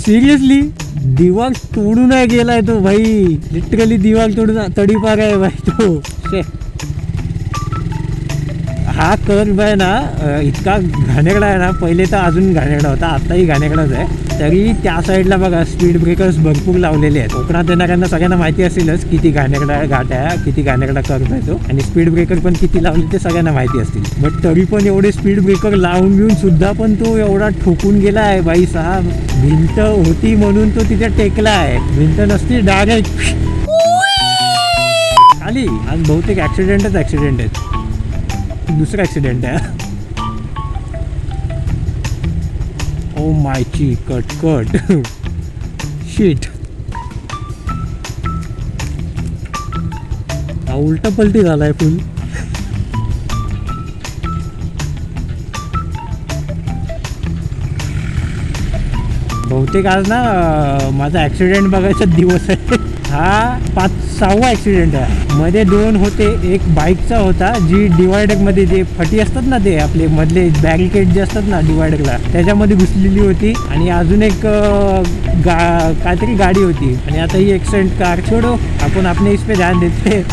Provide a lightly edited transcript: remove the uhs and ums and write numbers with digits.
Seriously Dibang तोडून नाही गेलाय तो भाई, लिटरली दिवाग तोडून तडीपार आहे भाई तो. हा कर्व आहे ना इतका घाणेरडा आहे ना, पहिले तर अजून घाणेरडा होता, आत्ताही घाणेरडाच आहे. तरी त्या साईडला बघा स्पीड ब्रेकर्स भरपूर लावलेले आहेत. कोकणात येणाऱ्यांना सगळ्यांना माहिती असेलच किती घाणेरडा घाट आहे, किती घाणेरडा कर्व आहे तो, आणि स्पीड ब्रेकर पण किती लावले ते सगळ्यांना माहिती असतील. बट तरी पण एवढे स्पीड ब्रेकर लावून घेऊन सुद्धा पण तो एवढा ठोकून गेला आहे भाई साहेब. भिंत होती म्हणून तो तिथे टेकला आहे, भिंत नसती डायरेक्ट खाली. आणि बहुतेक ॲक्सिडेंटच ॲक्सिडेंट आहेत, दुसरा ॲक्सिडेंट आहे. ओ मायची कट शीट. हा उलटा पलटी झालाय फुल. बहुतेक आज ना माझा ॲक्सिडेंट बघायचा दिवस आहे. हा 5-6वा ॲक्सिडेंट आहे. मध्ये 2 होते. एक बाईकचा होता जी डिवायडरमध्ये जे फटी असतात ना, ते आपले मधले बॅरिकेड जे असतात ना डिवायडरला, त्याच्यामध्ये घुसलेली होती. आणि अजून एक काहीतरी गाडी होती. आणि आता ही एक्सिडेंट कार. छोडो, आपण अपने इस पे ध्यान देते.